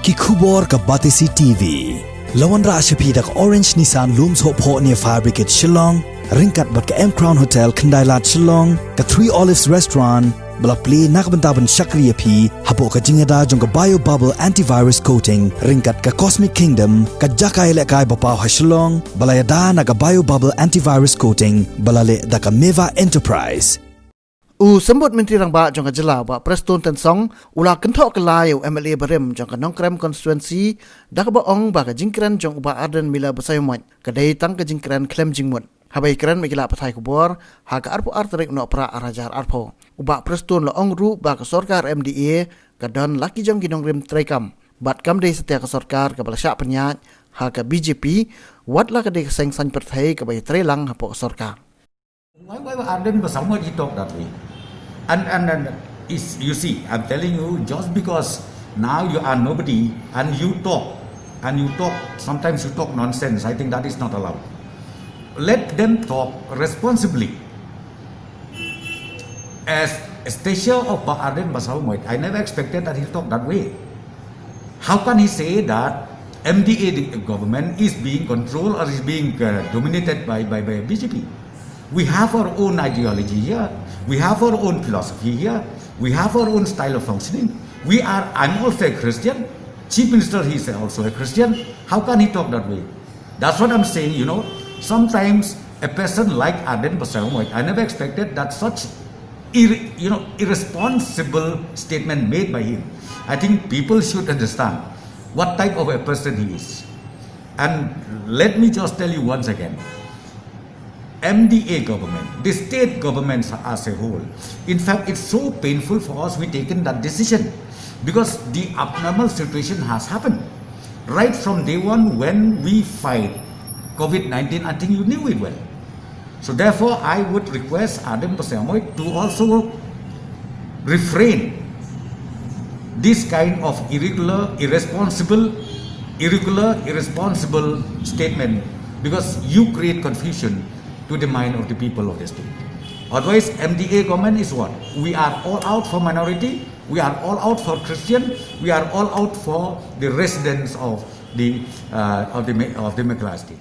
ki khubor ka Batisi TV lawan ra ashapi dak Orange Nissan looms hope ho near Fire Brigade Shillong ringkat bat ka M Crown Hotel Kandailat Shillong ka Three Olives Restaurant bala play nakbantaban Shakriya P hapo ka jingada jong ka Bio Bubble Antivirus Coating ringkat ka Cosmic Kingdom ka Jakai Lekai Bapaw ha Shillong bala yada na ka Bio Bubble Antivirus Coating bala le da ka Meva Enterprise sambut menteri rang ba jong ka jela ba Preston Tan Song ula kenthok ka layo MLA Barem jong ka Nongkrem constituency dak ba ong ba ka jingkran jong ba Ardent mila basay mo ka dai tang ka jingkran klem jingmut habai kran megila pathai ku bor ha ka arpo artrek no pra arajar arpo uba Preston lo ong ru ba ka Sorkar MDA ka don laki jong ginong rim trekam bat kam dei setia ka Sorkar ka bala Shah Pynïaid ha ka BJP wat la ka dei seng san perthai ka bai trelang ha po Sorkar. Why Ardent was somewhat he talked that way? And you see, I'm telling you, just because now you are nobody and you talk, sometimes you talk nonsense, I think that is not allowed. Let them talk responsibly. As a station of Ardent Basawamoy, I never expected that he'll talk that way. How can he say that MDA government is being controlled or is being dominated by BJP? We have our own ideology here. We have our own philosophy here. We have our own style of functioning. I'm also a Christian. Chief Minister, he is also a Christian. How can he talk that way? That's what I'm saying, Sometimes a person like Ardent Basawamoy, I never expected that such, irresponsible statement made by him. I think people should understand what type of a person he is. And let me just tell you once again, MDA government, the state governments as a whole. In fact, it's so painful for us we taken that decision because the abnormal situation has happened. Right from day one when we fight COVID-19, I think you knew it well. So therefore, I would request Ardent Basawamoy to also refrain this kind of irregular, irresponsible statement because you create confusion to the mind of the people of the state. Otherwise, MDA government is what? We are all out for minority, we are all out for Christian, we are all out for the residents of the Meghalaya state.